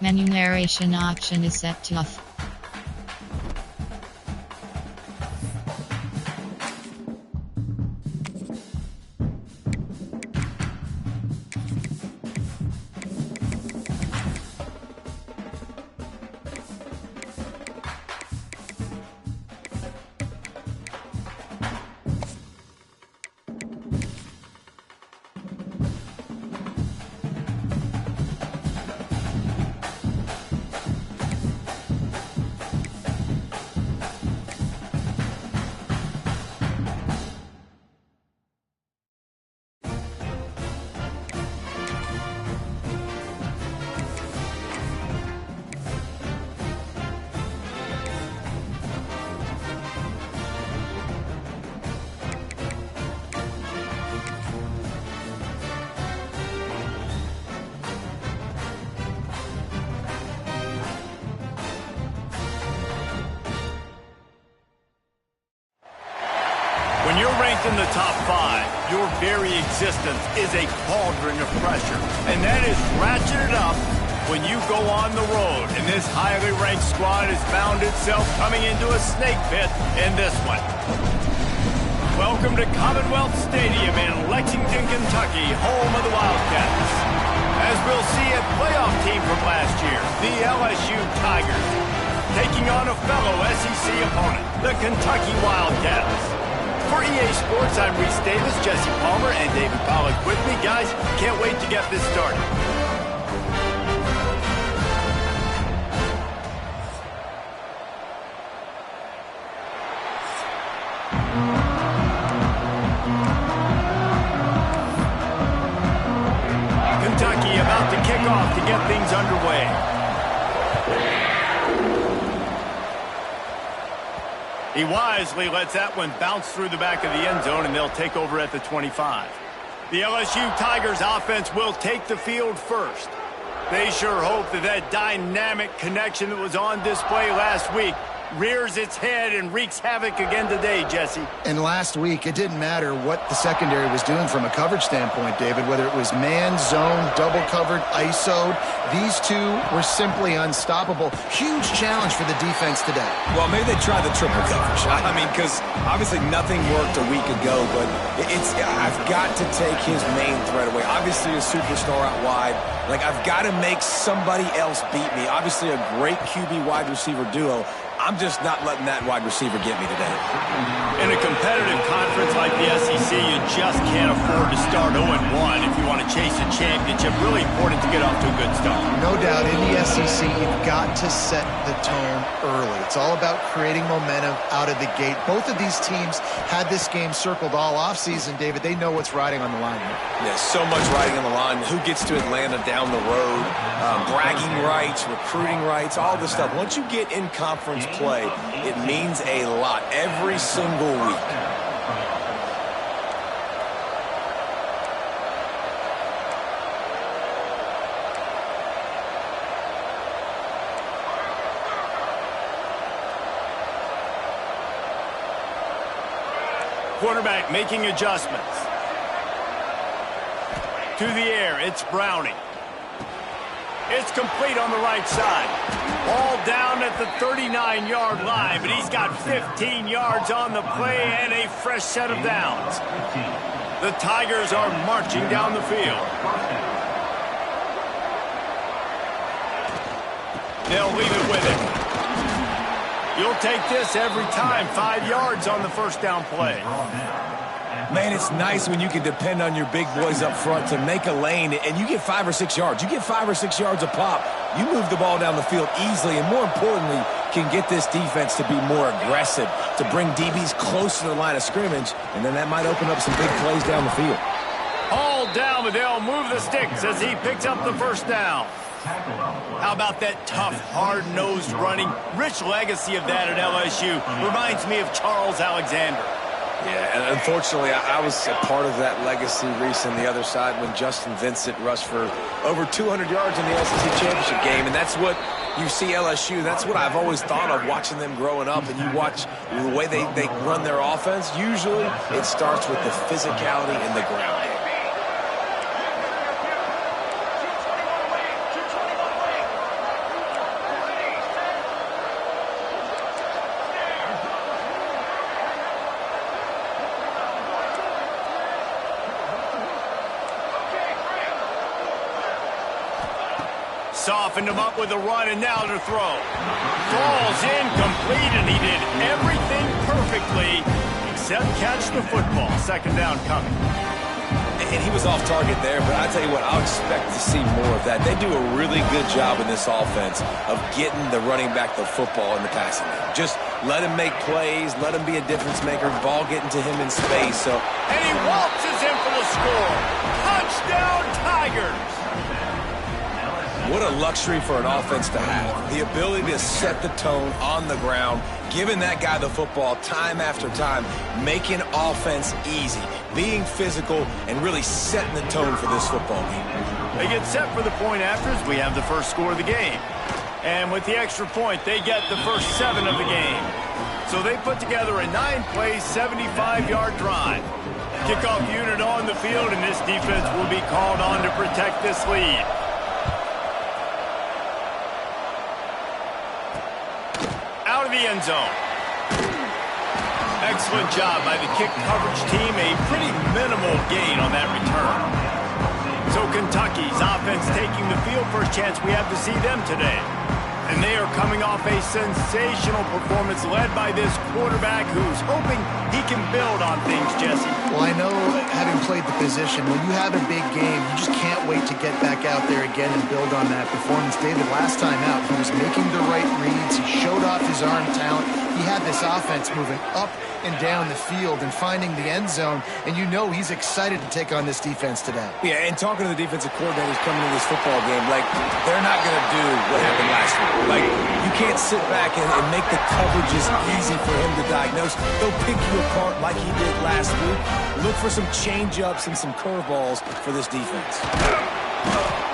Menu narration option is set to off. When you're ranked in the top 5, your very existence is a cauldron of pressure. And that is ratcheted up when you go on the road. And this highly ranked squad has found itself coming into a snake pit in this one. Welcome to Commonwealth Stadium in Lexington, Kentucky, home of the Wildcats. As we'll see a playoff team from last year, the LSU Tigers, taking on a fellow SEC opponent, the Kentucky Wildcats. For EA Sports, I'm Reese Davis, Jesse Palmer, and David Pollack with me. Guys, can't wait to get this started. Kentucky about to kick off to get things underway. He wisely lets that one bounce through the back of the end zone, and they'll take over at the 25. The LSU Tigers offense will take the field first. They sure hope that that dynamic connection that was on display last week rears its head and wreaks havoc again today, Jesse. And last week, it didn't matter what the secondary was doing from a coverage standpoint, David, whether it was man, zone, double covered, ISO'd. These two were simply unstoppable. Huge challenge for the defense today. Well, maybe they tried the triple coverage. I mean, because obviously nothing worked a week ago, but I've got to take his main threat away. Obviously a superstar out wide. Like, I've got to make somebody else beat me. Obviously a great QB wide receiver duo. I'm just not letting that wide receiver get me today. In a competitive conference like the SEC, you just can't afford to start 0-1 if you want to chase a championship. Really important to get off to a good start. No doubt, in the SEC, you've got to set the tone early. It's all about creating momentum out of the gate. Both of these teams had this game circled all offseason, David. They know what's riding on the line here. Yeah, so much riding on the line. Who gets to Atlanta down the road? Bragging rights, recruiting rights, all this stuff. Once you get in conference play, it means a lot every single week. Quarterback making adjustments. To the air, it's Browning. It's complete on the right side. Ball down at the 39-yard line, but he's got 15 yards on the play and a fresh set of downs. The Tigers are marching down the field. They'll leave it with him. You'll take this every time. 5 yards on the first down play. Man, it's nice when you can depend on your big boys up front to make a lane, and you get 5 or 6 yards. You get 5 or 6 yards a pop. You move the ball down the field easily, and more importantly, can get this defense to be more aggressive, to bring DBs close to the line of scrimmage, and then that might open up some big plays down the field. All down, but they'll move the sticks as he picks up the first down. How about that tough, hard-nosed running? Rich legacy of that at LSU. Reminds me of Charles Alexander. Yeah, and unfortunately, I was a part of that legacy, Reese, on the other side when Justin Vincent rushed for over 200 yards in the SEC championship game, and that's what you see LSU. That's what I've always thought of watching them growing up, and you watch the way they run their offense. Usually, it starts with the physicality in the ground game. softened him up with a run, and now to throw. Falls incomplete, and he did everything perfectly except catch the football. Second down coming. And he was off target there, but I tell you what, I'll expect to see more of that. They do a really good job in this offense of getting the running back the football in the passing game. Just let him make plays, let him be a difference maker, ball getting to him in space. And he waltzes in for the score. Touchdown, Tigers! What a luxury for an offense to have. The ability to set the tone on the ground, giving that guy the football time after time, making offense easy, being physical, and really setting the tone for this football game. They get set for the point afters. We have the first score of the game. And with the extra point, they get the first 7 of the game. So they put together a 9-play, 75-yard drive. Kickoff unit on the field, and this defense will be called on to protect this lead. Out of the end zone. Excellent job by the kick coverage team. A pretty minimal gain on that return. So Kentucky's offense taking the field. First chance we have to see them today. And they are coming off a sensational performance led by this quarterback who's hoping he can build on things, Jesse. Well, I know, having played the position, when you have a big game, you just can't wait to get back out there again and build on that performance. David, last time out, he was making the right reads. He showed off his arm talent. He had this offense moving up and down the field and finding the end zone, and you know he's excited to take on this defense today. Yeah, and talking to the defensive coordinators coming into this football game, like, they're not going to do what happened last week. Like, you can't sit back and make the coverages easy for him to diagnose. They'll pick you apart like he did last week. Look for some change-ups and some curveballs for this defense.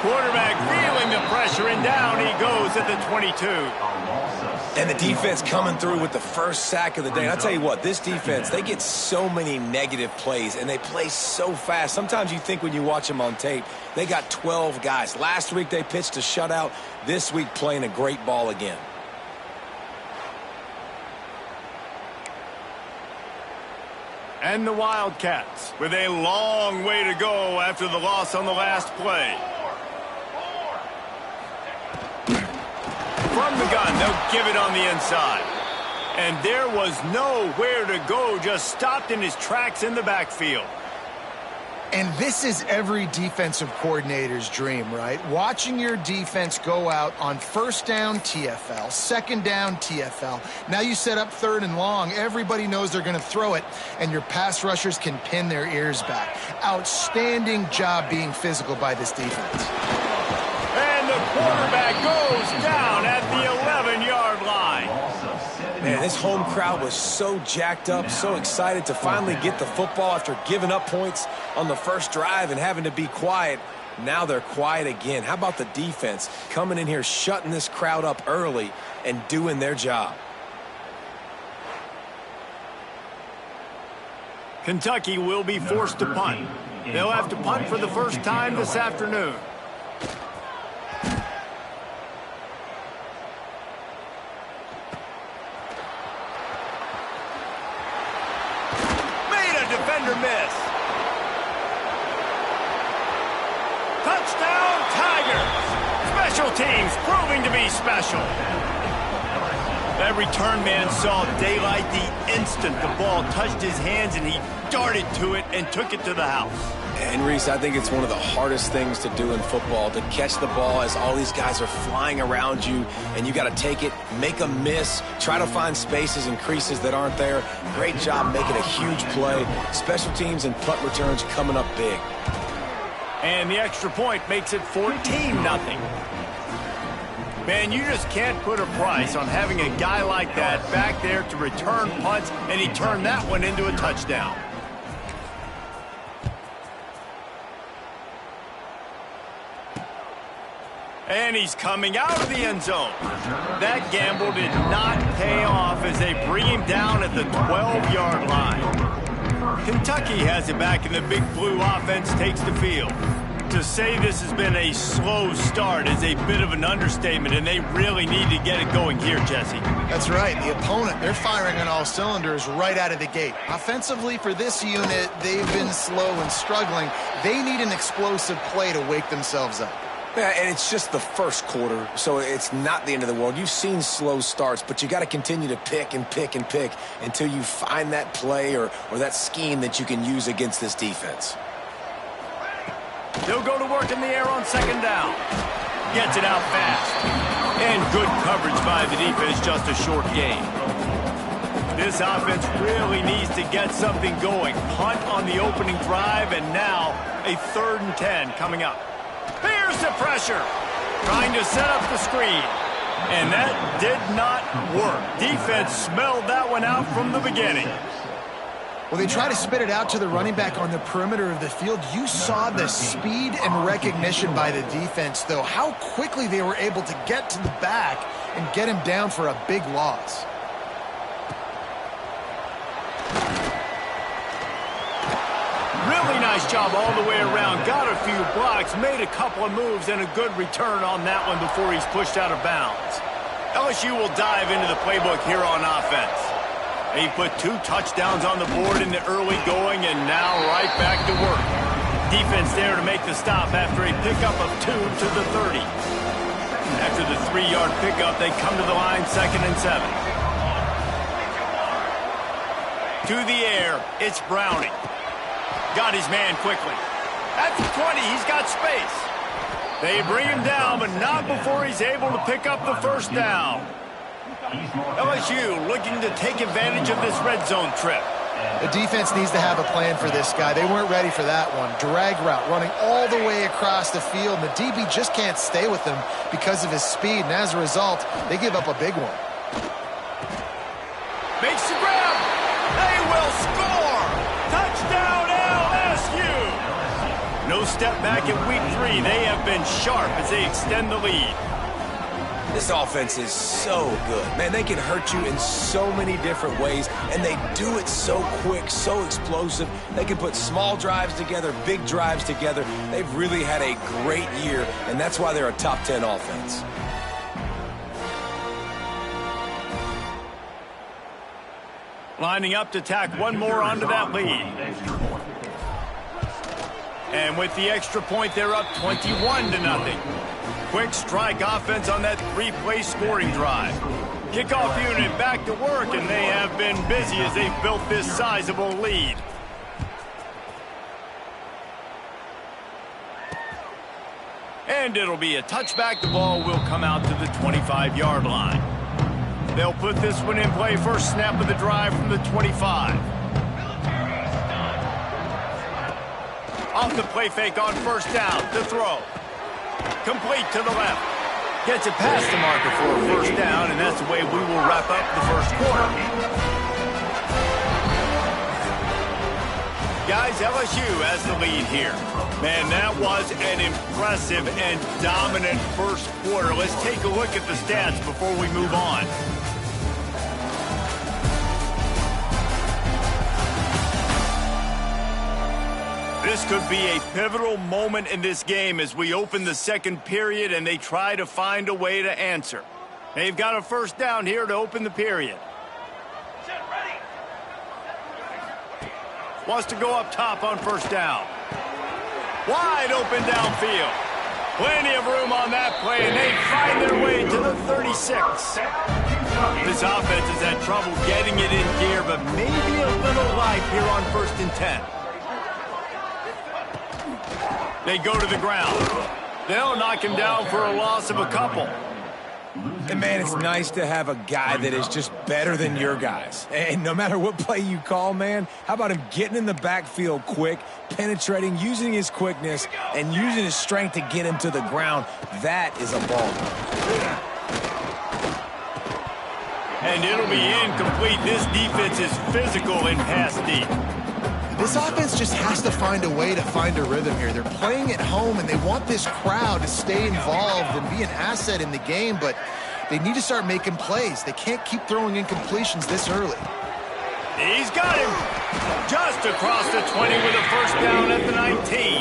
Quarterback feeling the pressure, and down he goes at the 22. And the defense coming through with the first sack of the day. And I'll tell you what, this defense, they get so many negative plays, and they play so fast. Sometimes you think when you watch them on tape, they got 12 guys. Last week they pitched a shutout. This week playing a great ball again. And the Wildcats with a long way to go after the loss on the last play. From the gun, they'll give it on the inside. And there was nowhere to go, just stopped in his tracks in the backfield. And this is every defensive coordinator's dream, right? Watching your defense go out on first down, TFL, second down, TFL. Now you set up third and long. Everybody knows they're going to throw it, and your pass rushers can pin their ears back. Outstanding job being physical by this defense. And the quarterback goes down at the 11-yard line. Man, this home crowd was so jacked up, so excited to finally get the football after giving up points on the first drive and having to be quiet. Now they're quiet again. How about the defense coming in here, shutting this crowd up early and doing their job? Kentucky will be forced to punt. They'll have to punt for the first time this afternoon. Defender miss. Touchdown, Tigers. Special teams proving to be special. That return man saw daylight the instant the ball touched his hands, and he darted to it and took it to the house. And Reese, I think it's one of the hardest things to do in football, to catch the ball as all these guys are flying around you, and you got to take it, make a miss, try to find spaces and creases that aren't there. Great job making a huge play. Special teams and punt returns coming up big. And the extra point makes it 14-0. Man, you just can't put a price on having a guy like that back there to return punts, and he turned that one into a touchdown. And he's coming out of the end zone. That gamble did not pay off as they bring him down at the 12-yard line. Kentucky has it back, and the Big Blue offense takes the field. To say this has been a slow start is a bit of an understatement, and they really need to get it going here, Jesse. That's right. The opponent, they're firing on all cylinders right out of the gate. Offensively, for this unit, they've been slow and struggling. They need an explosive play to wake themselves up. Yeah, and it's just the first quarter, so it's not the end of the world. You've seen slow starts, but you got to continue to pick and pick and pick until you find that play or that scheme that you can use against this defense. They'll go to work in the air on second down. Gets it out fast. And good coverage by the defense, just a short gain. This offense really needs to get something going. Punt on the opening drive, and now a 3rd and 10 coming up. Here's the pressure. Trying to set up the screen. And that did not work. Defense smelled that one out from the beginning. Well, they try to spit it out to the running back on the perimeter of the field. You saw the speed and recognition by the defense, though. How quickly they were able to get to the back and get him down for a big loss. Really nice job all the way around. Got a few blocks, made a couple of moves, and a good return on that one before he's pushed out of bounds. LSU will dive into the playbook here on offense. He put 2 touchdowns on the board in the early going, and now right back to work. Defense there to make the stop after a pickup of 2 to the 30. After the 3-yard pickup, they come to the line 2nd and 7. To the air, it's Browning. Got his man quickly. At the 20, he's got space. They bring him down, but not before he's able to pick up the first down. LSU looking to take advantage of this red zone trip. The defense needs to have a plan for this guy. They weren't ready for that one. Drag route running all the way across the field. The DB just can't stay with him because of his speed, and as a result, they give up a big one. Makes the grab. They will score. Touchdown LSU. No step back in week 3. They have been sharp as they extend the lead. This offense is so good. Man, they can hurt you in so many different ways, and they do it so quick, so explosive. They can put small drives together, big drives together. They've really had a great year, and that's why they're a top 10 offense. Lining up to tack one more onto that lead. And with the extra point, they're up 21-0. Quick strike offense on that 3-play scoring drive. Kickoff unit back to work, and they have been busy as they've built this sizable lead. And it'll be a touchback. The ball will come out to the 25-yard line. They'll put this one in play. First snap of the drive from the 25. Off the play fake on first down. The throw. Complete to the left. Gets it past the marker for a first down, and that's the way we will wrap up the first quarter. Guys, LSU has the lead here. Man, that was an impressive and dominant first quarter. Let's take a look at the stats before we move on. This could be a pivotal moment in this game as we open the second period and they try to find a way to answer. They've got a first down here to open the period. Wants to go up top on first down. Wide open downfield. Plenty of room on that play, and they find their way to the 36. This offense has had trouble getting it in gear, but maybe a little life here on 1st and 10. They go to the ground. They'll knock him down for a loss of a couple. And, man, it's nice to have a guy that is just better than your guys. And no matter what play you call, man, how about him getting in the backfield quick, penetrating, using his quickness, and using his strength to get him to the ground? That is a ball. And it'll be incomplete. This defense is physical and pass deep. This offense just has to find a way to find a rhythm here. They're playing at home, and they want this crowd to stay involved and be an asset in the game, but they need to start making plays. They can't keep throwing incompletions this early. He's got him just across the 20 with a first down at the 19.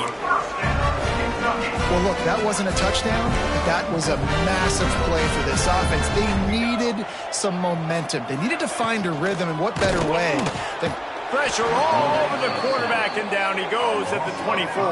Well, look, that wasn't a touchdown, but that was a massive play for this offense. They needed some momentum. They needed to find a rhythm, and what better way than... Pressure all over the quarterback, and down he goes at the 24.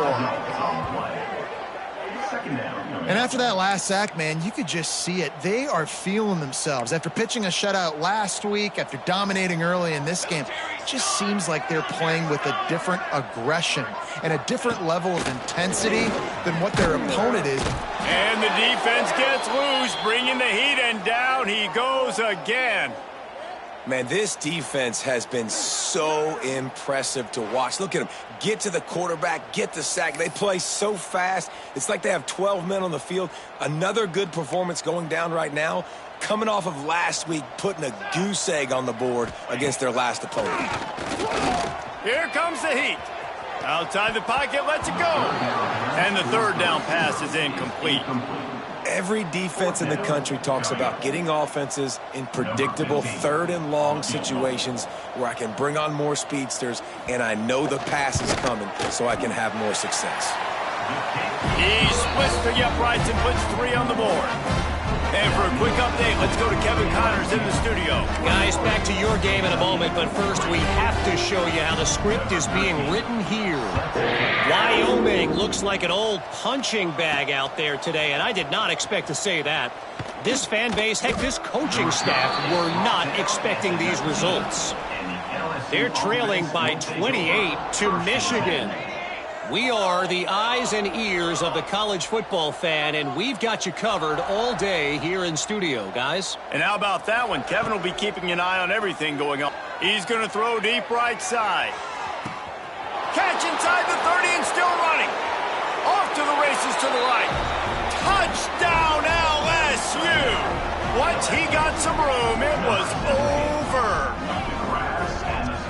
And after that last sack, man, you could just see it. They are feeling themselves. After pitching a shutout last week, after dominating early in this game, it just seems like they're playing with a different aggression and a different level of intensity than what their opponent is. And the defense gets loose, bringing the heat, and down he goes again. Man, this defense has been so impressive to watch. Look at them. Get to the quarterback, get the sack. They play so fast. It's like they have 12 men on the field. Another good performance going down right now. Coming off of last week, putting a goose egg on the board against their last opponent. Here comes the heat. Outside the pocket, lets it go. And the third down pass is incomplete. Every defense in the country talks about getting offenses in predictable third and long situations where I can bring on more speedsters and I know the pass is coming so I can have more success. He splits the uprights and puts 3 on the board. And for a quick update, let's go to Kevin Connors in the studio. Guys, back to your game in a moment, but first we have to show you how the script is being written here. Wyoming looks like an old punching bag out there today, and I did not expect to say that. This fan base, heck, this coaching staff were not expecting these results. They're trailing by 28 to Michigan. We are the eyes and ears of the college football fan, and we've got you covered all day here in studio, guys. And how about that one? Kevin will be keeping an eye on everything going on. He's going to throw deep right side. Catch inside the 30 and still running. Off to the races to the right. Touchdown LSU. Once he got some room, it was over.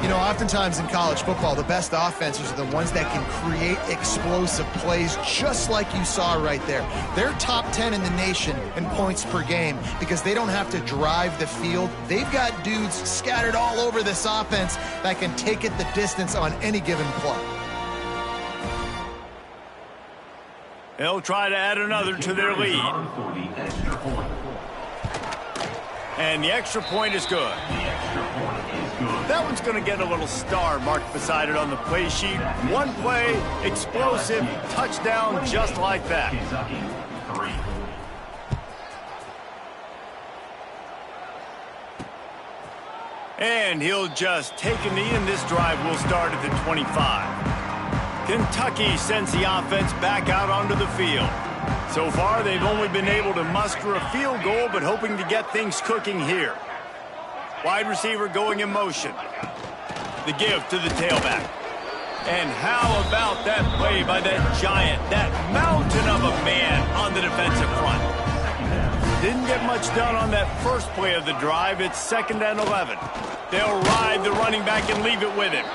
You know, oftentimes in college football, the best offenses are the ones that can create explosive plays just like you saw right there. They're top 10 in the nation in points per game because they don't have to drive the field. They've got dudes scattered all over this offense that can take it the distance on any given play. They'll try to add another to their lead. And the extra point is good. That one's going to get a little star marked beside it on the play sheet. One play, explosive, touchdown just like that. And he'll just take a knee, and this drive will start at the 25. Kentucky sends the offense back out onto the field. So far, they've only been able to muster a field goal, but hoping to get things cooking here. Wide receiver going in motion. The give to the tailback. And how about that play by that giant, that mountain of a man on the defensive front? Didn't get much done on that first play of the drive. It's 2nd and 11. They'll ride the running back and leave it with him.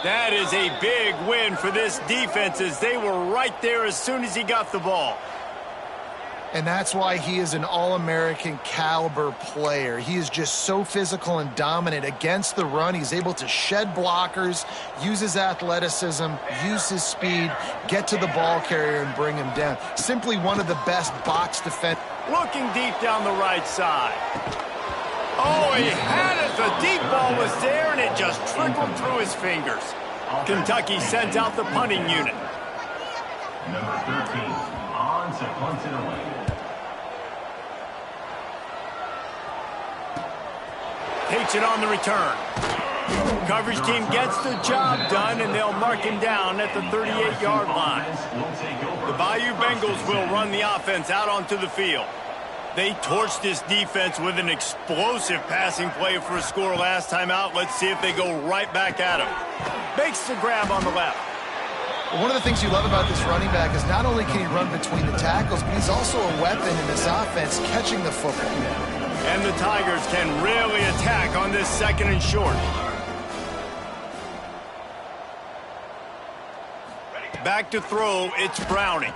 That is a big win for this defense as they were right there as soon as he got the ball. And that's why he is an All-American caliber player. He is just so physical and dominant against the run. He's able to shed blockers, use his athleticism, use his speed, get to the ball carrier and bring him down. Simply one of the best box defense. Looking deep down the right side. Oh, he had it. The deep ball was there, and it just trickled through his fingers. Kentucky sends out the punting unit. Number 13, on to punt it away. Takes it on the return. Coverage team gets the job done, and they'll mark him down at the 38-yard line. The Bayou Bengals will run the offense out onto the field. They torched this defense with an explosive passing play for a score last time out. Let's see if they go right back at him. Makes the grab on the left. One of the things you love about this running back is not only can he run between the tackles, but he's also a weapon in this offense catching the football. And the Tigers can really attack on this 2nd and short. Back to throw, it's Browning.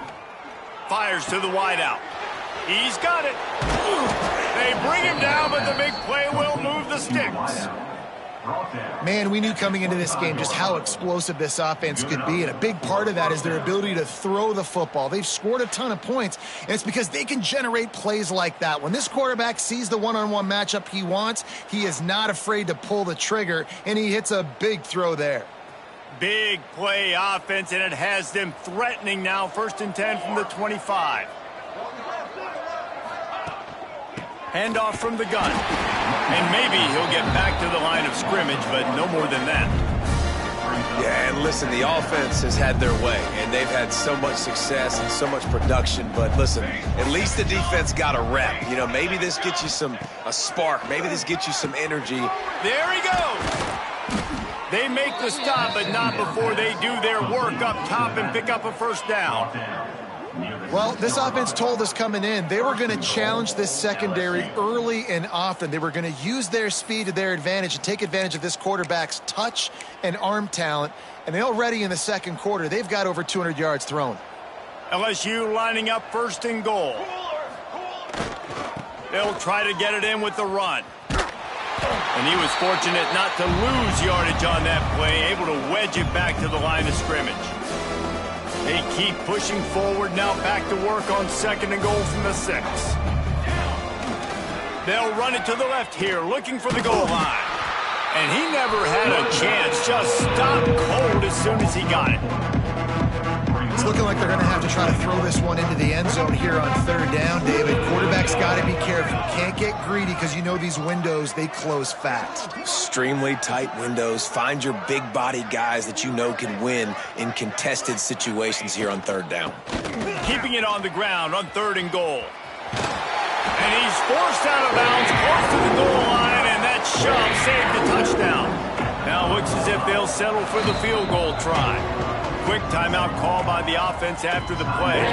Fires to the wideout. He's got it. They bring him down, but the big play will move the sticks. Man, we knew coming into this game just how explosive this offense could be, and a big part of that is their ability to throw the football. They've scored a ton of points, and it's because they can generate plays like that. When this quarterback sees the one-on-one matchup he wants, he is not afraid to pull the trigger, and he hits a big throw there. Big play offense, and it has them threatening now. 1st and 10 from the 25. Handoff from the gun. And maybe he'll get back to the line of scrimmage, but no more than that. Yeah, and listen, the offense has had their way, and they've had so much success and so much production. But listen, at least the defense got a rep. You know, maybe this gets you a spark. Maybe this gets you some energy. There he goes. They make the stop, but not before they do their work up top and pick up a first down. Well, this offense told us coming in they were going to challenge this secondary early and often. They were going to use their speed to their advantage and take advantage of this quarterback's touch and arm talent. And already in the second quarter, they've got over 200 yards thrown. LSU lining up first and goal. They'll try to get it in with the run. And he was fortunate not to lose yardage on that play, able to wedge it back to the line of scrimmage. They keep pushing forward, now back to work on second and goal from the 6. They'll run it to the left here, looking for the goal line. And he never had a chance, just stopped cold as soon as he got it. It's looking like they're going to have to try to throw this one into the end zone here on third down, David. Quarterback's got to be careful. Can't get greedy because you know these windows, they close fast. Extremely tight windows. Find your big-bodied guys that you know can win in contested situations here on third down. Keeping it on the ground on third and goal. And he's forced out of bounds close to the goal line, and that shove saved the touchdown. Now it looks as if they'll settle for the field goal try. Quick timeout call by the offense after the play.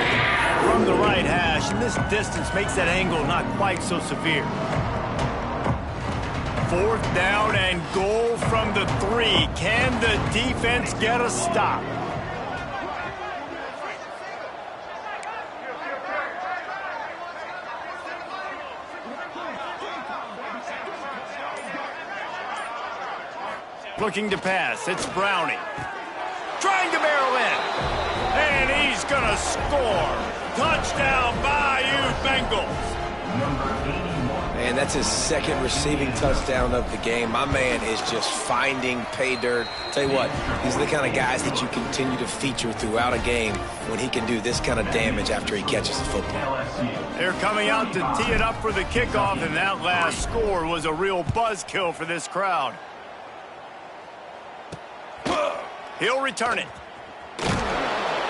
From the right hash, and this distance makes that angle not quite so severe. Fourth down and goal from the 3. Can the defense get a stop? Looking to pass, it's Browning. Trying to barrel in. And he's going to score. Touchdown, Bayou Bengals. Man, that's his second receiving touchdown of the game. My man is just finding pay dirt. Tell you what, these are the kind of guys that you continue to feature throughout a game when he can do this kind of damage after he catches the football. They're coming out to tee it up for the kickoff, and that last score was a real buzzkill for this crowd. He'll return it.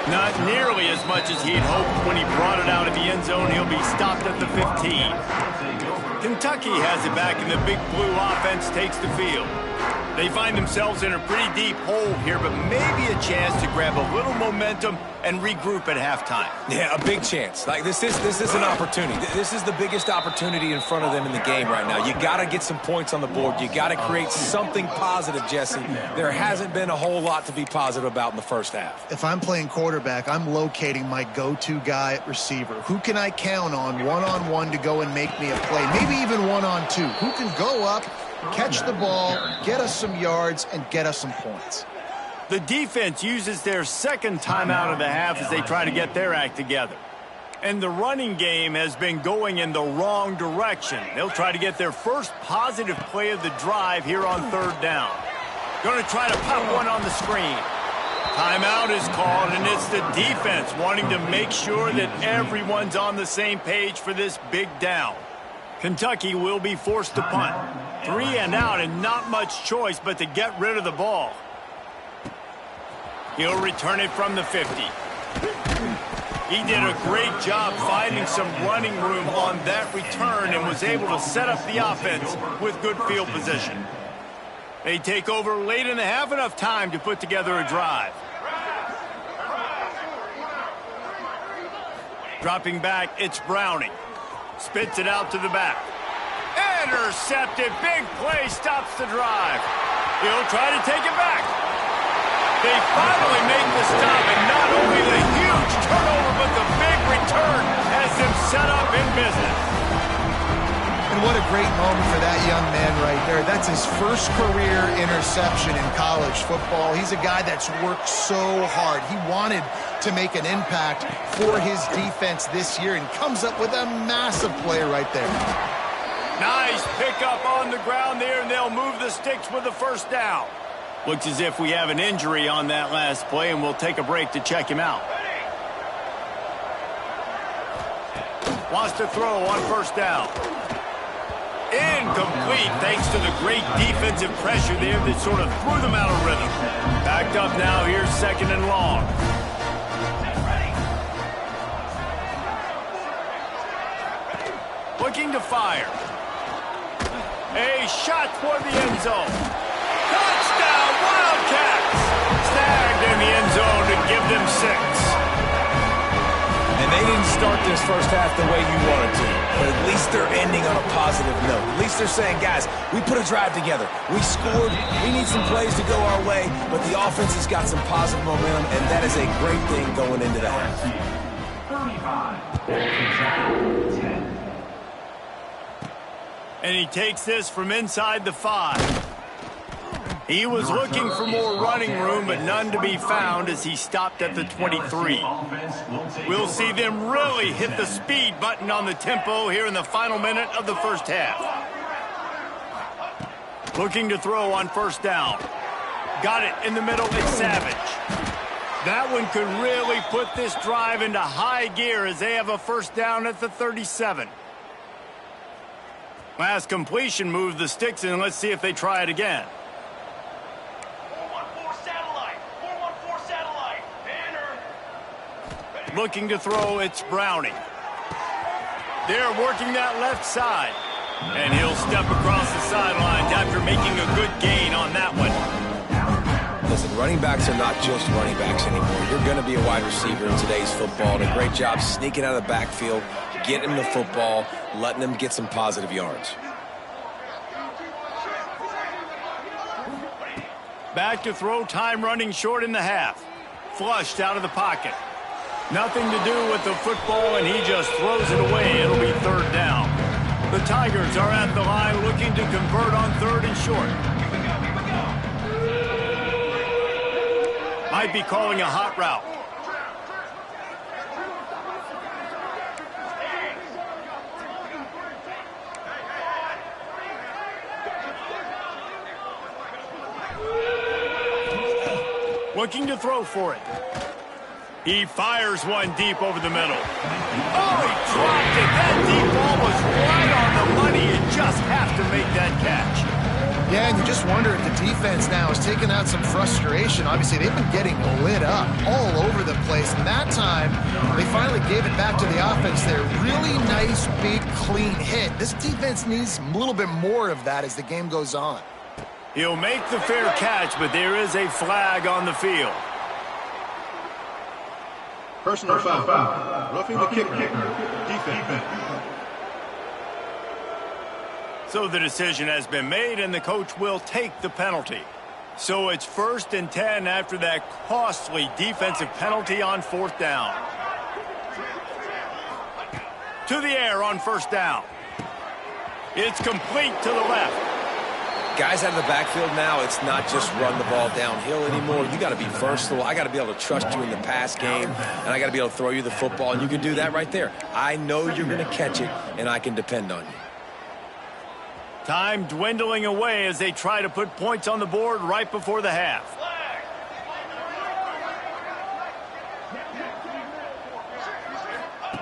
Not nearly as much as he'd hoped when he brought it out of the end zone. He'll be stopped at the 15. Kentucky has it back, and the Big Blue offense takes the field. They find themselves in a pretty deep hole here, but maybe a chance to grab a little momentum and regroup at halftime. Yeah, a big chance. Like this is an opportunity. This is the biggest opportunity in front of them in the game right now. You got to get some points on the board. You got to create something positive, Jesse. There hasn't been a whole lot to be positive about in the first half. If I'm playing quarterback, I'm locating my go-to guy at receiver. Who can I count on one-on-one to go and make me a play? Maybe even one-on-two. Who can go up, catch the ball, get us some yards, and get us some points? The defense uses their second timeout of the half as they try to get their act together. And the running game has been going in the wrong direction. They'll try to get their first positive play of the drive here on third down. Going to try to pop one on the screen. Timeout is called, and it's the defense wanting to make sure that everyone's on the same page for this big down. Kentucky will be forced to punt. 3 and out, and not much choice but to get rid of the ball. He'll return it from the 50. He did a great job finding some running room on that return and was able to set up the offense with good field position. They take over late in the half, enough time to put together a drive. Dropping back, it's Browning. Spits it out to the back. Intercepted. Big play stops the drive. He'll try to take it back. They finally make the stop, and not only the huge turnover, but the big return has them set up in business. And what a great moment for that young man right there. That's his first career interception in college football. He's a guy that's worked so hard. He wanted to make an impact for his defense this year and comes up with a massive play right there. Nice pickup on the ground there, and they'll move the sticks with the first down. Looks as if we have an injury on that last play, and we'll take a break to check him out. Wants to throw on first down. Incomplete thanks to the great defensive pressure there that sort of threw them out of rhythm. Backed up now, here's 2nd and long. Looking to fire. A shot toward the end zone. Touchdown, Wildcats! Snagged in the end zone to give them 6. And they didn't start this first half the way you wanted to, but at least they're ending on a positive note. At least they're saying, guys, we put a drive together. We scored. We need some plays to go our way, but the offense has got some positive momentum, and that is a great thing going into the half. 35. And he takes this from inside the 5. He was looking for more running room, but none to be found as he stopped at the 23. We'll see them really hit the speed button on the tempo here in the final minute of the first half. Looking to throw on 1st down. Got it in the middle, it's Savage. That one could really put this drive into high gear as they have a 1st down at the 37. Last completion moved the sticks in. Let's see if they try it again. 414 satellite. 414 satellite. Banner. Looking to throw, it's Browning. They're working that left side. And he'll step across the sidelines after making a good gain on that one. Listen, running backs are not just running backs anymore. You're going to be a wide receiver in today's football. And a great job sneaking out of the backfield, getting them the football, letting them get some positive yards. Back to throw, time running short in the half. Flushed out of the pocket. Nothing to do with the football, and he just throws it away. It'll be 3rd down. The Tigers are at the line looking to convert on 3rd and short. Might be calling a hot route. Looking to throw for it. He fires one deep over the middle. Oh, he dropped it. That deep ball was right on the money. You just have to make that catch. Yeah, and you just wonder if the defense now is taking out some frustration. Obviously, they've been getting lit up all over the place. And that time, they finally gave it back to the offense there. Really nice, big, clean hit. This defense needs a little bit more of that as the game goes on. He'll make the fair catch, but there is a flag on the field. Personal foul. Roughing the kicker. Defense. So the decision has been made, and the coach will take the penalty. So it's 1st and 10 after that costly defensive penalty on 4th down. To the air on 1st down. It's complete to the left. Guys out of the backfield now, it's not just run the ball downhill anymore. You got to be versatile. I got to be able to trust you in the pass game, and I got to be able to throw you the football, and you can do that right there. I know you're going to catch it, and I can depend on you. Time dwindling away as they try to put points on the board right before the half.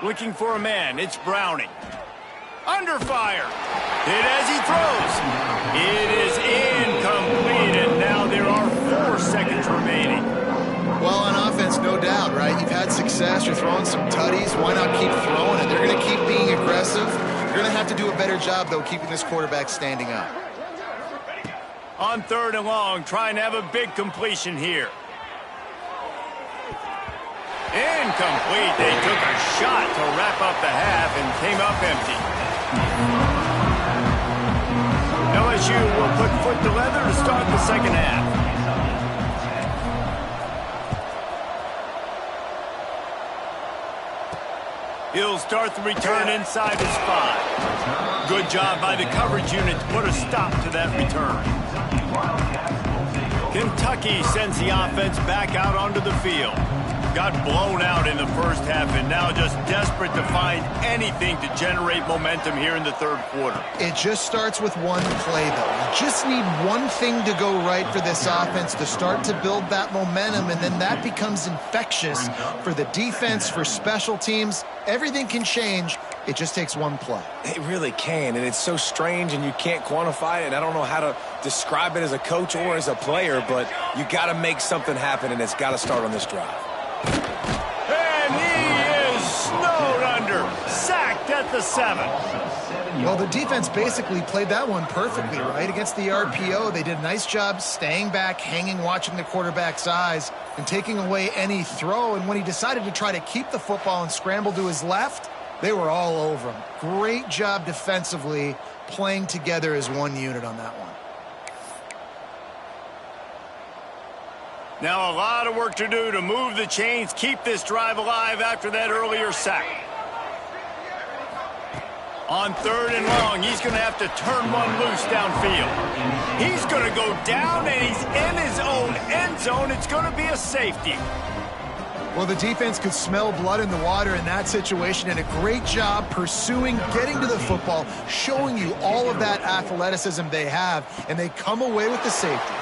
Looking for a man, it's Browning. Under fire. Hit as he throws. It is incomplete, and now there are 4 seconds remaining. Well, on offense, no doubt, right? You've had success. You're throwing some tutties. Why not keep throwing it? They're going to keep being aggressive. You're going to have to do a better job, though, keeping this quarterback standing up. On 3rd and long, trying to have a big completion here. Incomplete. They took a shot to wrap up the half and came up empty. LSU will put foot to leather to start the 2nd half. He'll start the return inside his 5. Good job by the coverage unit to put a stop to that return. Kentucky sends the offense back out onto the field. Got blown out in the first half and now just desperate to find anything to generate momentum here in the 3rd quarter. It just starts with one play, though. You just need one thing to go right for this offense to start to build that momentum, and then that becomes infectious for the defense, for special teams. Everything can change It just takes one play. It really can, and it's so strange, and you can't quantify it, and I don't know how to describe it as a coach or as a player, but you got to make something happen, and it's got to start on this drive. And he is snowed under, sacked at the 7. Well, the defense basically played that one perfectly, right? Against the RPO, they did a nice job staying back, hanging, watching the quarterback's eyes, and taking away any throw. And when he decided to try to keep the football and scramble to his left, they were all over him. Great job defensively, playing together as one unit on that one. Now a lot of work to do to move the chains, keep this drive alive after that earlier sack. On 3rd and long, he's going to have to turn one loose downfield. He's going to go down, and he's in his own end zone. It's going to be a safety. Well, the defense could smell blood in the water in that situation, and a great job pursuing, getting to the football, showing you all of that athleticism they have, and they come away with the safety.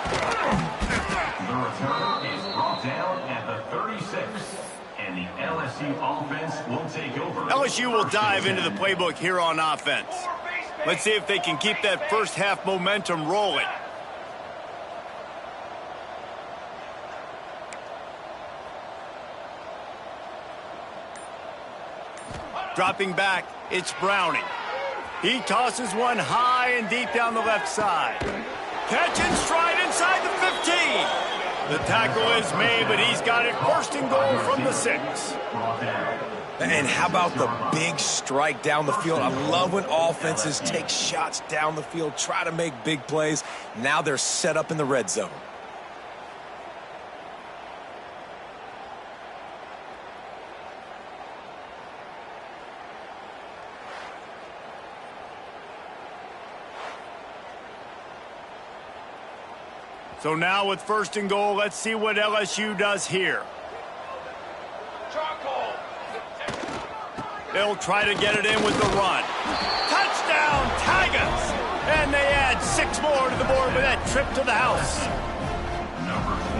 The return is brought down at the 36. And the LSU offense will take over. LSU will dive into the playbook here on offense. Let's see if they can keep that first half momentum rolling. Dropping back, it's Browning. He tosses one high and deep down the left side. Catch and stride inside the 15. The tackle is made, but he's got it 1st and goal from the 6. And how about the big strike down the field? I love when offenses take shots down the field, try to make big plays. Now they're set up in the red zone. So now with 1st and goal, let's see what LSU does here. They'll try to get it in with the run. Touchdown, Tigers! And they add 6 more to the board with that trip to the house.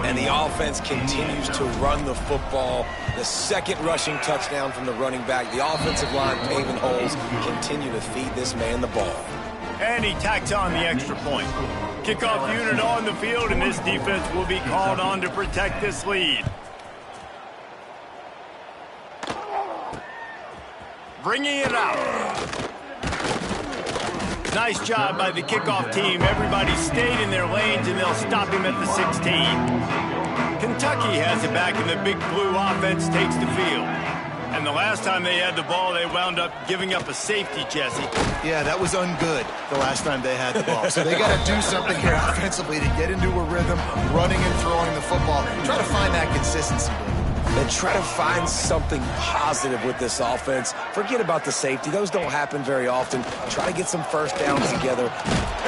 And the offense continues to run the football. The 2nd rushing touchdown from the running back. The offensive line paving holes. Continue to feed this man the ball. And he tacks on the extra point. Kickoff unit on the field, and this defense will be called on to protect this lead. Bringing it out. Nice job by the kickoff team. Everybody stayed in their lanes, and they'll stop him at the 16. Kentucky has it back, and the Big Blue offense takes the field. And the last time they had the ball, they wound up giving up a safety, Jesse. Yeah, that was ungood the last time they had the ball. So they got to do something here offensively to get into a rhythm, running and throwing the football. Try to find that consistency. And try to find something positive with this offense. Forget about the safety. Those don't happen very often. Try to get some first downs together.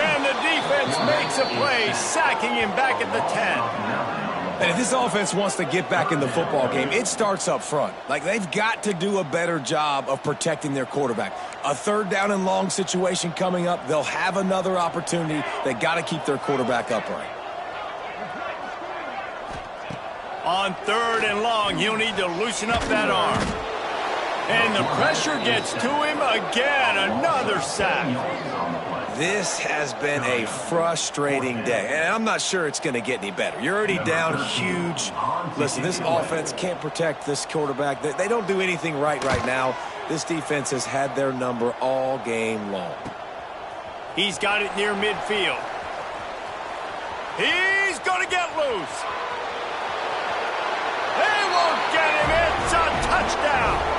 And the defense makes a play, sacking him back at the 10. And if this offense wants to get back in the football game, it starts up front. Like, they've got to do a better job of protecting their quarterback. A 3rd down and long situation coming up. They'll have another opportunity. They got to keep their quarterback upright. On 3rd and long, he'll need to loosen up that arm. And the pressure gets to him again. Another sack. This has been a frustrating day, and I'm not sure it's going to get any better. You're already down huge. Listen, this offense can't protect this quarterback. They don't do anything right now. This defense has had their number all game long. He's got it near midfield. He's going to get loose. They won't get him. It's a touchdown.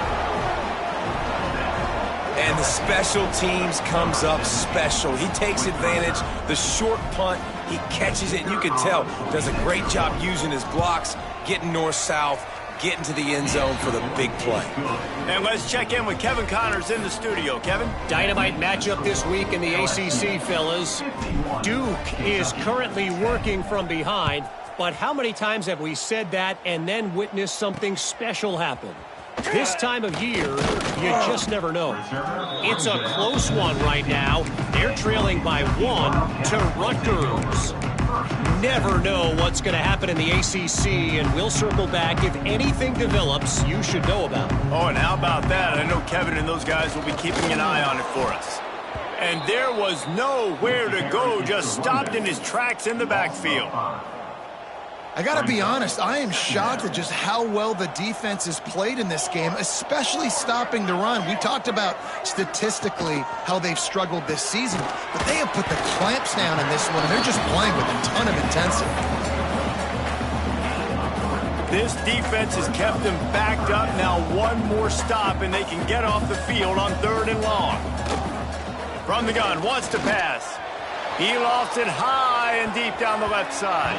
And the special teams comes up special. He takes advantage. The short punt, he catches it, and you can tell does a great job using his blocks, getting north-south, getting to the end zone for the big play. And let's check in with Kevin Connors in the studio. Kevin? Dynamite matchup this week in the ACC, fellas. Duke is currently working from behind, but how many times have we said that and then witnessed something special happen? This time of year, you just never know. It's a close one right now. They're trailing by 1 to Rutgers. Never know what's going to happen in the ACC, and we'll circle back if anything develops you should know about. Oh, and how about that? I know Kevin and those guys will be keeping an eye on it for us. And there was nowhere to go, just stopped in his tracks in the backfield. I got to be honest, I am shocked at just how well the defense has played in this game, especially stopping the run. We talked about statistically how they've struggled this season, but they have put the clamps down in this one, and they're just playing with a ton of intensity. This defense has kept them backed up. Now one more stop, and they can get off the field on 3rd and long. From the gun, wants to pass. He lofts it high and deep down the left side.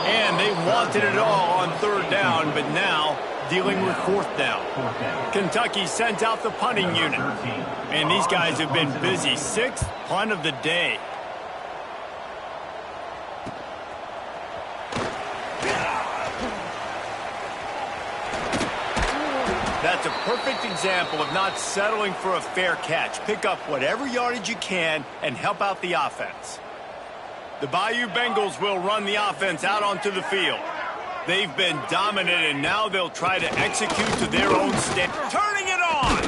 And they wanted it all on 3rd down, but now dealing with 4th down. Kentucky sent out the punting unit. And these guys have been busy. 6th punt of the day. That's a perfect example of not settling for a fair catch. Pick up whatever yardage you can and help out the offense. The Bayou Bengals will run the offense out onto the field. They've been dominant, and now they'll try to execute to their own standard. Turning it on!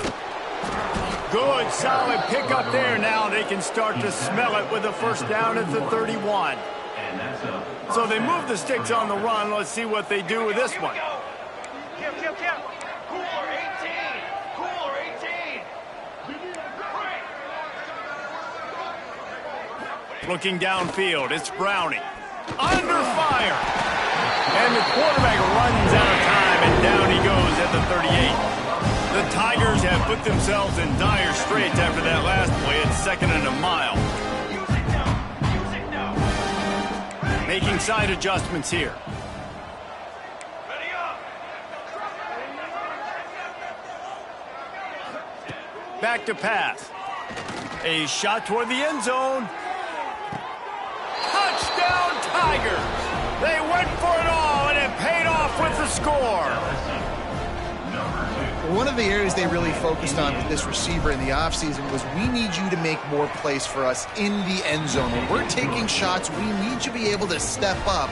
Good, solid pickup there. Now they can start to smell it with a 1st down at the 31. So they move the sticks on the run. Let's see what they do with this one. Looking downfield, it's Browning. Under fire! And the quarterback runs out of time, and down he goes at the 38. The Tigers have put themselves in dire straits after that last play at 2nd and a mile. Making side adjustments here. Back to pass. A shot toward the end zone. Touchdown Tigers! They went for it all, and it paid off with the score. One of the areas they really focused on with this receiver in the offseason was, we need you to make more plays for us in the end zone. When we're taking shots, we need you to be able to step up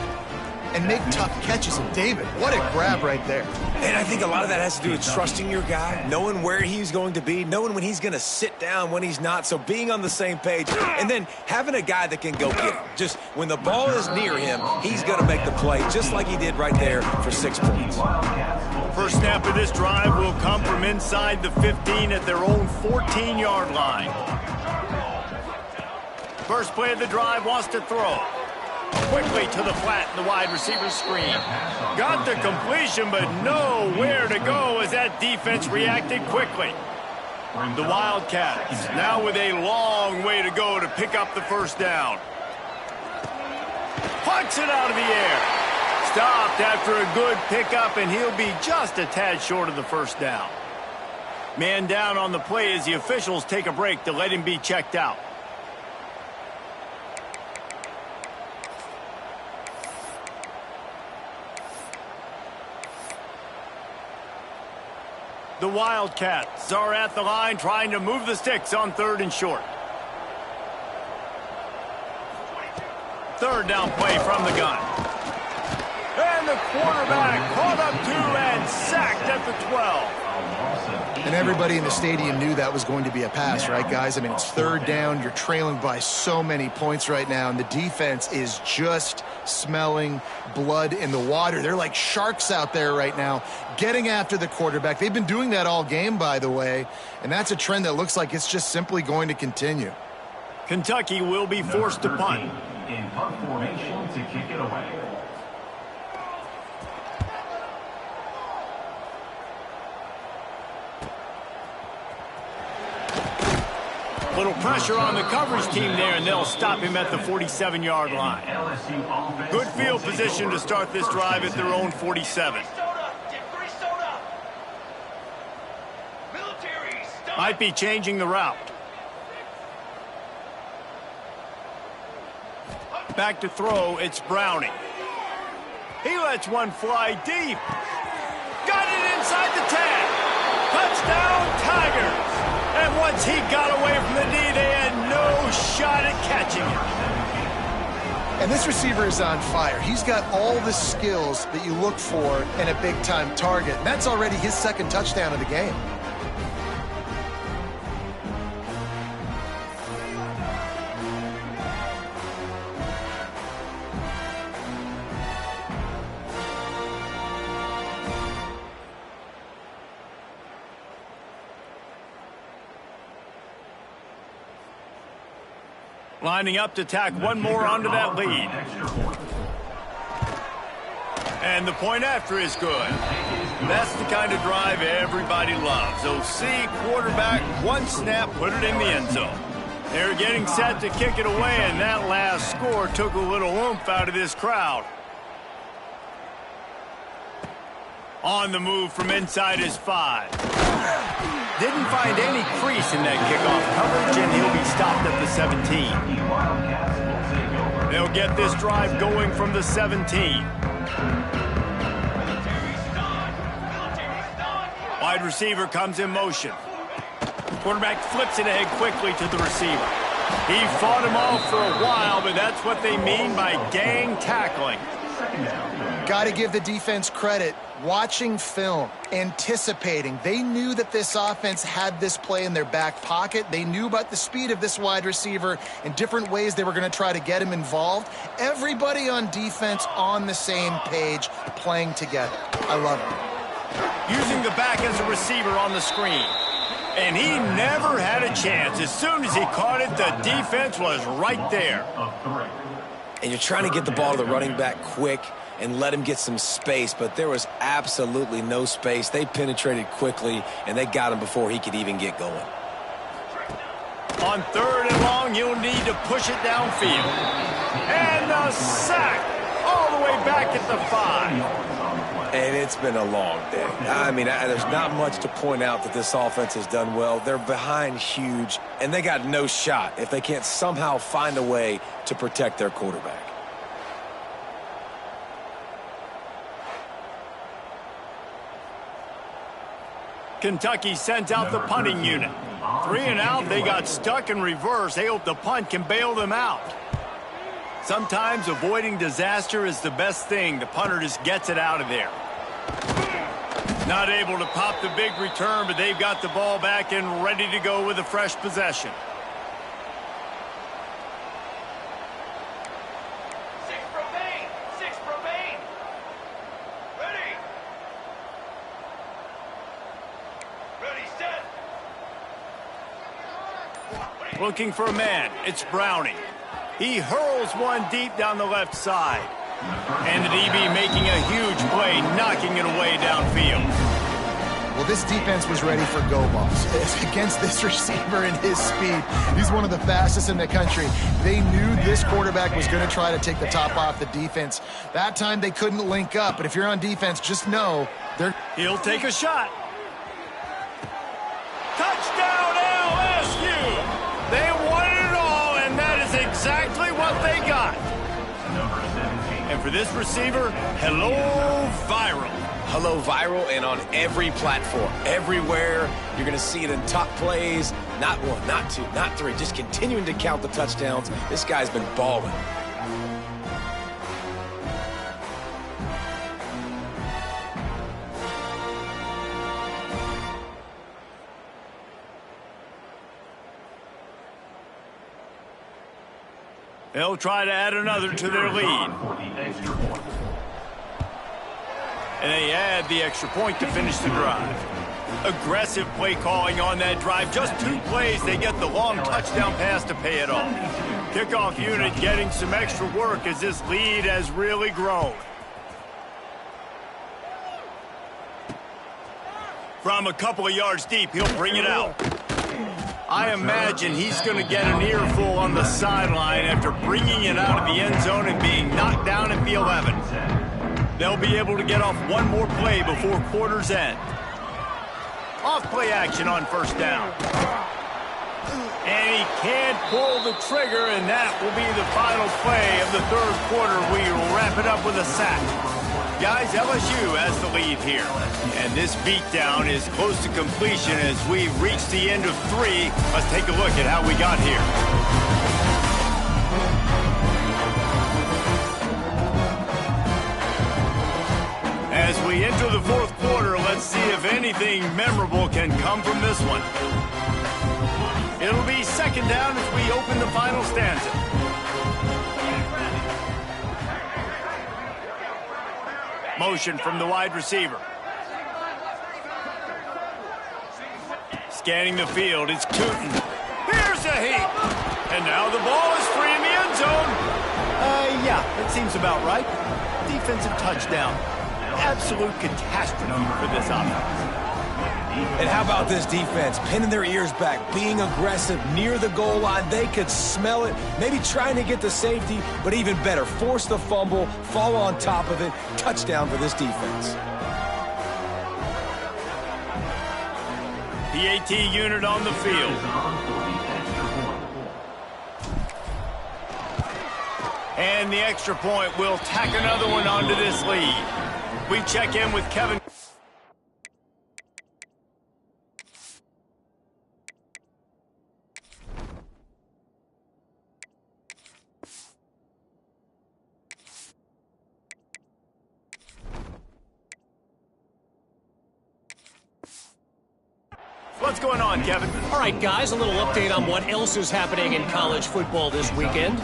and make tough catches. And David, what a grab right there. And I think a lot of that has to do with trusting your guy, knowing where he's going to be, knowing when he's going to sit down, when he's not, so being on the same page, and then having a guy that can go get him. Just when the ball is near him, he's going to make the play, just like he did right there for 6 points. First snap of this drive will come from inside the 15 at their own 14-yard line. First play of the drive, wants to throw. Quickly to the flat in the wide receiver screen. Got the completion, but nowhere to go as that defense reacted quickly. The Wildcats now with a long way to go to pick up the 1st down. Punts it out of the air. Stopped after a good pickup, and he'll be just a tad short of the 1st down. Man down on the play as the officials take a break to let him be checked out. The Wildcats are at the line trying to move the sticks on 3rd and short. 3rd down play from the gun. And the quarterback caught up to and sacked at the 12. And everybody in the stadium knew that was going to be a pass, right, guys? I mean, it's 3rd down. You're trailing by so many points right now, and the defense is just smelling blood in the water. They're like sharks out there right now, getting after the quarterback. They've been doing that all game, by the way, and that's a trend that looks like it's just simply going to continue. Kentucky will be forced to punt. In punt formation to kick it away. Little pressure on the coverage team there, and they'll stop him at the 47-yard line. Good field position to start this drive at their own 47. Might be changing the route. Back to throw, it's Browning. He lets one fly deep. Got it inside the 10. Touchdown, Tigers. And once he got away from the D, they had no shot at catching And this receiver is on fire. He's got all the skills that you look for in a big-time target. And that's already his second touchdown of the game. Lining up to tack one more onto that lead. And the point after is good. That's the kind of drive everybody loves. So see quarterback, one snap, put it in the end zone. They're getting set to kick it away, and that last score took a little oomph out of this crowd. On the move from inside his 5. Didn't find any crease in that kickoff coverage, and he'll be stopped at the 17. They'll get this drive going from the 17. Wide receiver comes in motion. Quarterback flips it ahead quickly to the receiver. He fought him off for a while, but that's what they mean by gang tackling. Got to give the defense credit. Watching film, anticipating. They knew that this offense had this play in their back pocket. They knew about the speed of this wide receiver and different ways they were going to try to get him involved. Everybody on defense on the same page, playing together. I love it. Using the back as a receiver on the screen. And he never had a chance. As soon as he caught it, the defense was right there. And you're trying to get the ball to the running back quick and let him get some space, but there was absolutely no space. They penetrated quickly, and they got him before he could even get going. On 3rd and long, you'll need to push it downfield. And a sack all the way back at the 5. And it's been a long day. I mean, there's not much to point out that this offense has done well. They're behind huge, and they got no shot if they can't somehow find a way to protect their quarterback. Kentucky sent out the punting unit. 3 and out, they got stuck in reverse. They hope the punt can bail them out. Sometimes avoiding disaster is the best thing. The punter just gets it out of there. Not able to pop the big return, but they've got the ball back and ready to go with a fresh possession. Looking for a man. It's Browning. He hurls one deep down the left side. And the DB making a huge play, knocking it away downfield. Well, this defense was ready for go balls. Against this receiver and his speed, he's one of the fastest in the country. They knew this quarterback was going to try to take the top off the defense. That time they couldn't link up, but if you're on defense, just know they're... He'll take a shot. Touchdown LSU! They wanted it all, and that is exactly what they got. And for this receiver, hello, viral. Hello, viral, and on every platform, everywhere. You're going to see it in top plays. Not 1, not 2, not 3. Just continuing to count the touchdowns. This guy's been balling. They'll try to add another to their lead. And they add the extra point to finish the drive. Aggressive play calling on that drive. Just 2 plays, they get the long touchdown pass to pay it off. Kickoff unit getting some extra work as this lead has really grown. From a couple of yards deep, he'll bring it out. I imagine he's going to get an earful on the sideline after bringing it out of the end zone and being knocked down at the 11. They'll be able to get off one more play before quarter's end. Off play action on 1st down. And he can't pull the trigger, and that will be the final play of the 3rd quarter. We will wrap it up with a sack. Guys, LSU has the lead here. And this beatdown is close to completion as we reach the end of 3. Let's take a look at how we got here. anything memorable can come from this one. It'll be second down as we open the final stanza. Motion from the wide receiver. Scanning the field, it's Tootin. Here's a heap. And now the ball is free in the end zone. Yeah, that seems about right. Defensive touchdown. Absolute catastrophe for this offense. And how about this defense? Pinning their ears back, being aggressive near the goal line. They could smell it, maybe trying to get the safety, but even better, force the fumble, fall on top of it. Touchdown for this defense. PAT unit on the field. And the extra point will tack another one onto this lead. We check in with Kevin. What's going on, Kevin? All right, guys, a little update on what else is happening in college football this weekend.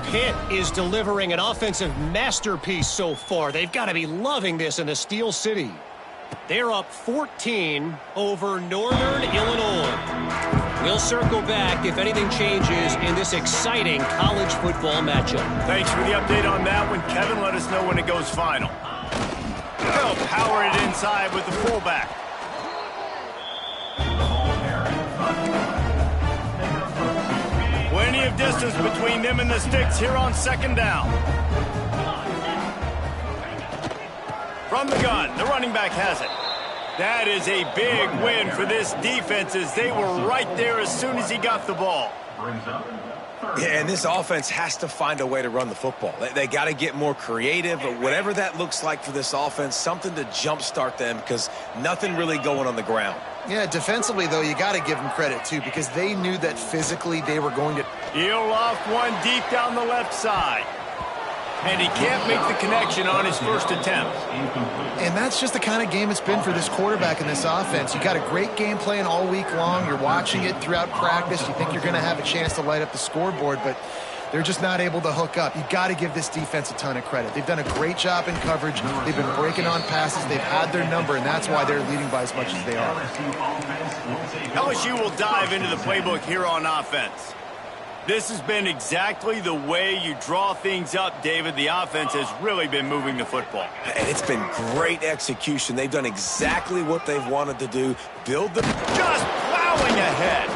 Pitt is delivering an offensive masterpiece so far. They've got to be loving this in the Steel City. They're up 14 over Northern Illinois. We'll circle back if anything changes in this exciting college football matchup. Thanks for the update on that one, Kevin. Let us know when it goes final. They'll power it inside with the fullback. Plenty of distance between them and the sticks here on second down. From the gun, the running back has it. That is a big win for this defense as they were right there as soon as he got the ball. Yeah, and this offense has to find a way to run the football. They got to get more creative, but whatever that looks like for this offense, something to jumpstart them because nothing really going on the ground. Yeah, defensively, though, you got to give them credit, too, because they knew that physically they were going to... He'll loft one deep down the left side. And he can't make the connection on his first attempt. And that's just the kind of game it's been for this quarterback in this offense. You got a great game plan all week long. You're watching it throughout practice. You think you're going to have a chance to light up the scoreboard, but they're just not able to hook up. You got to give this defense a ton of credit. They've done a great job in coverage. They've been breaking on passes. They've had their number, and that's why they're leading by as much as they are. LSU will dive into the playbook here on offense. This has been exactly the way you draw things up, David. The offense has really been moving the football. And it's been great execution. They've done exactly what they've wanted to do. Build the... Just plowing ahead.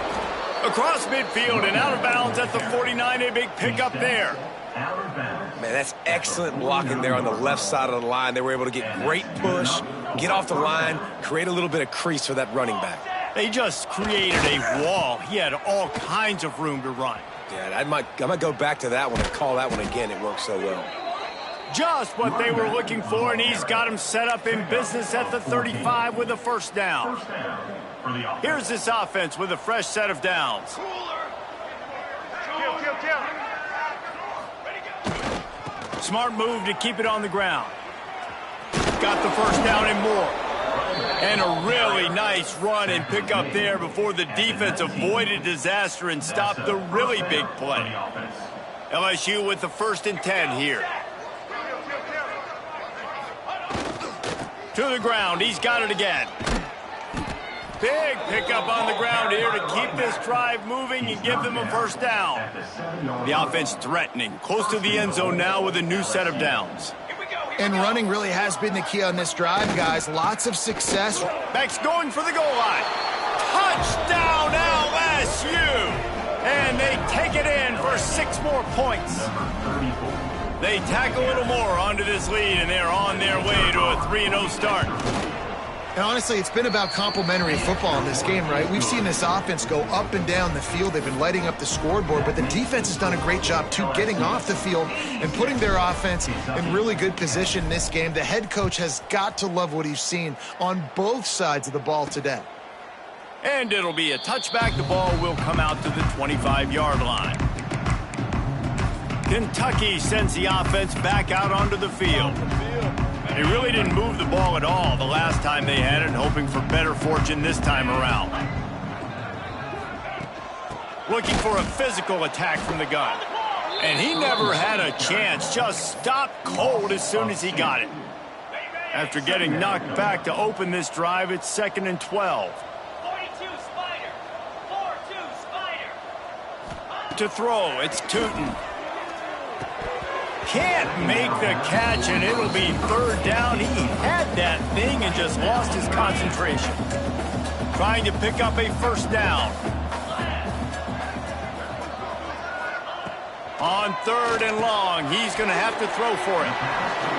Across midfield and out of bounds at the 49. A big pickup there. Man, that's excellent blocking there on the left side of the line. They were able to get great push, get off the line, create a little bit of crease for that running back. They just created a wall. He had all kinds of room to run. Yeah, I might go back to that one and call that one again. It worked so well. Just what they were looking for, and he's got him set up in business at the 35 with a first down. Here's this offense with a fresh set of downs. Smart move to keep it on the ground. Got the first down and more. And a really nice run and pick up there before the defense avoided disaster and stopped the really big play. LSU with the 1st and 10 here. To the ground. He's got it again. Big pickup on the ground here to keep this drive moving and give them a first down. The offense threatening. Close to the end zone now with a new set of downs. And running really has been the key on this drive, guys. Lots of success. Beck's going for the goal line. Touchdown LSU! And they take it in for 6 more points. They tack a little more onto this lead, and they're on their way to a 3-0 start. And honestly, it's been about complementary football in this game, right? We've seen this offense go up and down the field. They've been lighting up the scoreboard, but the defense has done a great job, too, getting off the field and putting their offense in really good position in this game. The head coach has got to love what he's seen on both sides of the ball today. And it'll be a touchback. The ball will come out to the 25-yard line. Kentucky sends the offense back out onto the field. They really didn't move the ball at all the last time they had it, hoping for better fortune this time around. Looking for a physical attack from the gun. And he never had a chance, just stopped cold as soon as he got it. After getting knocked back to open this drive, it's 2nd and 12. 42 Spider. 4-2 Spider. To throw, it's Tootin. Can't make the catch, and it'll be 3rd down. He had that thing and just lost his concentration. Trying to pick up a 1st down. On 3rd and long, he's going to have to throw for it.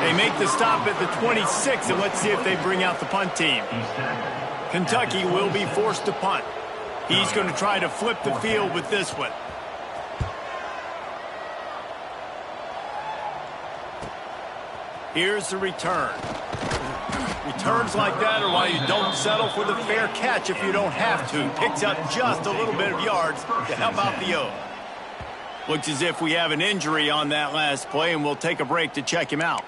They make the stop at the 26, and let's see if they bring out the punt team. Kentucky will be forced to punt. He's going to try to flip the field with this one. Here's the return. Returns like that are why you don't settle for the fair catch if you don't have to. Picks up just a little bit of yards to help out the O. Looks as if we have an injury on that last play, and we'll take a break to check him out.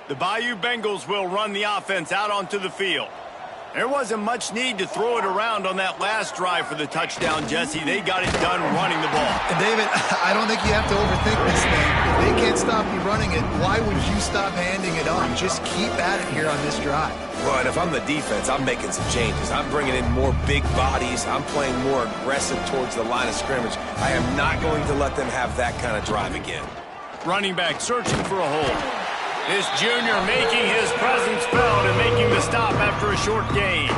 The Bayou Bengals will run the offense out onto the field. There wasn't much need to throw it around on that last drive for the touchdown, Jesse. They got it done running the ball. And David, I don't think you have to overthink this thing. If they can't stop you running it, why would you stop handing it off? Just keep at it here on this drive. Well, and if I'm the defense, I'm making some changes. I'm bringing in more big bodies. I'm playing more aggressive towards the line of scrimmage. I am not going to let them have that kind of drive again. Running back searching for a hole. This junior making his presence felt and making the stop after a short gain.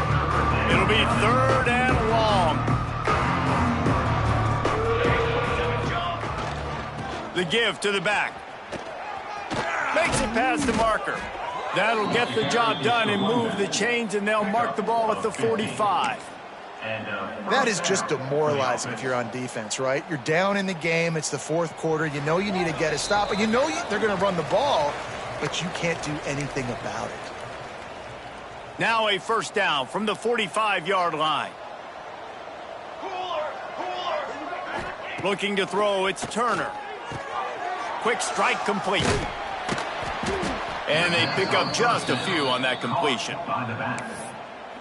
It'll be 3rd and long. The give to the back. Makes it past the marker. That'll get the job done and move the chains, and they'll mark the ball at the 45. That is just demoralizing if you're on defense, right? You're down in the game. It's the 4th quarter. You know you need to get a stop, but you know they're going to run the ball, but you can't do anything about it. Now a 1st down from the 45-yard line. Looking to throw, it's Turner. Quick strike complete. And they pick up just a few on that completion.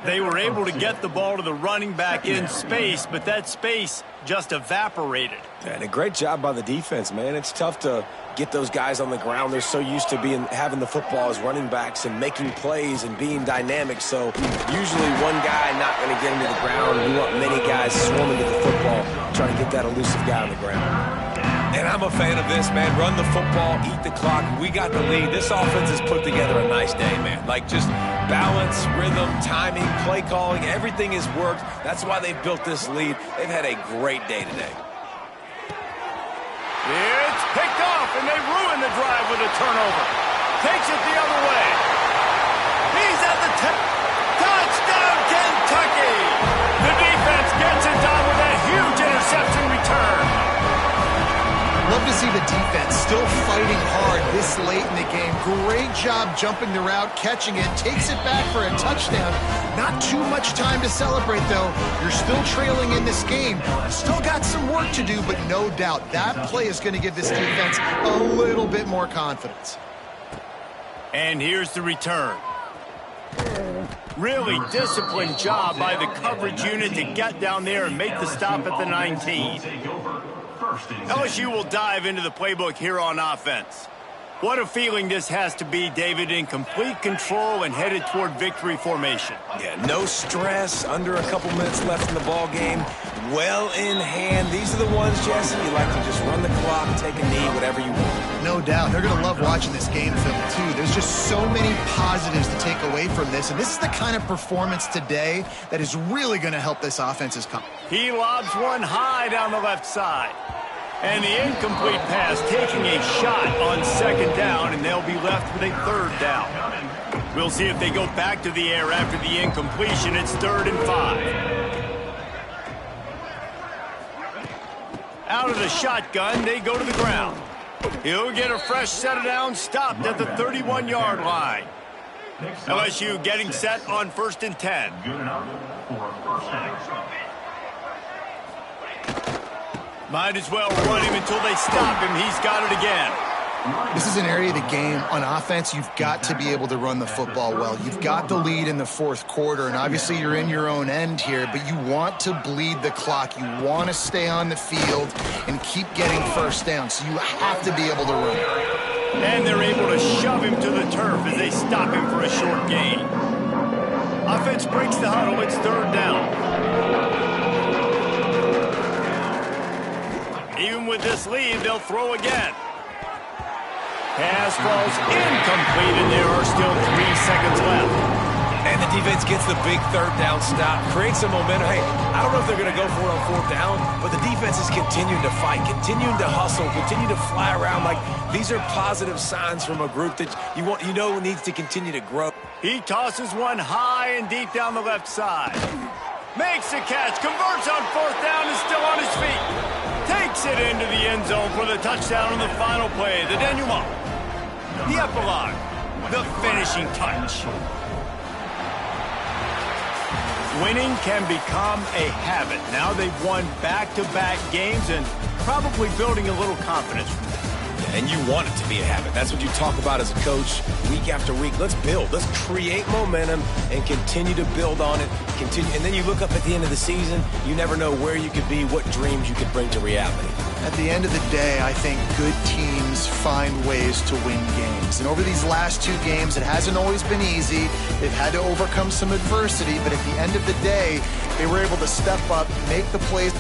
They were able to get the ball to the running back in space, but that space just evaporated. And a great job by the defense, man. It's tough to get those guys on the ground. They're so used to having the football as running backs and making plays and being dynamic. So usually one guy not going to get him to the ground. You want many guys swarming to the football, trying to get that elusive guy on the ground. And I'm a fan of this, man. Run the football, eat the clock. We got the lead. This offense has put together a nice day, man. Like just balance, rhythm, timing, play calling, everything has worked. That's why they've built this lead. They've had a great day today. It's picked off, and they ruin the drive with a turnover. Takes it the other way. He's at the touchdown, Kentucky! The defense gets it done with a huge interception return. Love to see the defense still fighting hard this late in the game. Great job jumping the route, catching it, takes it back for a touchdown. Not too much time to celebrate, though. You're still trailing in this game. Still got some work to do, but no doubt that play is going to give this defense a little bit more confidence. And here's the return. Really disciplined job by the coverage unit to get down there and make the stop at the 19. LSU will dive into the playbook here on offense. What a feeling this has to be, David, in complete control and headed toward victory formation. Yeah, no stress, under a couple minutes left in the ball game, well in hand. These are the ones, Jesse, you like to just run the clock, take a knee, whatever you want. No doubt. They're going to love watching this game film, too. There's just so many positives to take away from this, and this is the kind of performance today that is really going to help this offense's come. He lobs one high down the left side. And the incomplete pass taking a shot on 2nd down, and they'll be left with a 3rd down. We'll see if they go back to the air after the incompletion. It's 3rd and 5. Out of the shotgun, they go to the ground. He'll get a fresh set of downs stopped at the 31-yard line. LSU getting set on 1st and 10. Might as well run him until they stop him. He's got it again. This is an area of the game. On offense, you've got to be able to run the football well. You've got the lead in the fourth quarter, and obviously you're in your own end here, but you want to bleed the clock. You want to stay on the field and keep getting first down, so you have to be able to run. And they're able to shove him to the turf as they stop him for a short gain. Offense breaks the huddle. It's third down. Even with this lead, they'll throw again. Pass falls incomplete, and there are still 3 seconds left. And the defense gets the big third down stop, creates some momentum. Hey, I don't know if they're going to go for it on fourth down, but the defense is continuing to fight, continuing to hustle, continue to fly around. Like, these are positive signs from a group that you know needs to continue to grow. He tosses one high and deep down the left side. Makes a catch, converts on fourth down, is still on his feet. Takes it into the end zone for the touchdown on the final play. The denouement. The epilogue. The finishing touch. Winning can become a habit. Now they've won back-to-back games and probably building a little confidence from that. And you want it to be a habit. That's what you talk about as a coach week after week. Let's build. Let's create momentum and continue to build on it. And then you look up at the end of the season, you never know where you could be, what dreams you could bring to reality. At the end of the day, I think good teams find ways to win games. And over these last 2 games, it hasn't always been easy. They've had to overcome some adversity, but at the end of the day, they were able to step up, make the plays.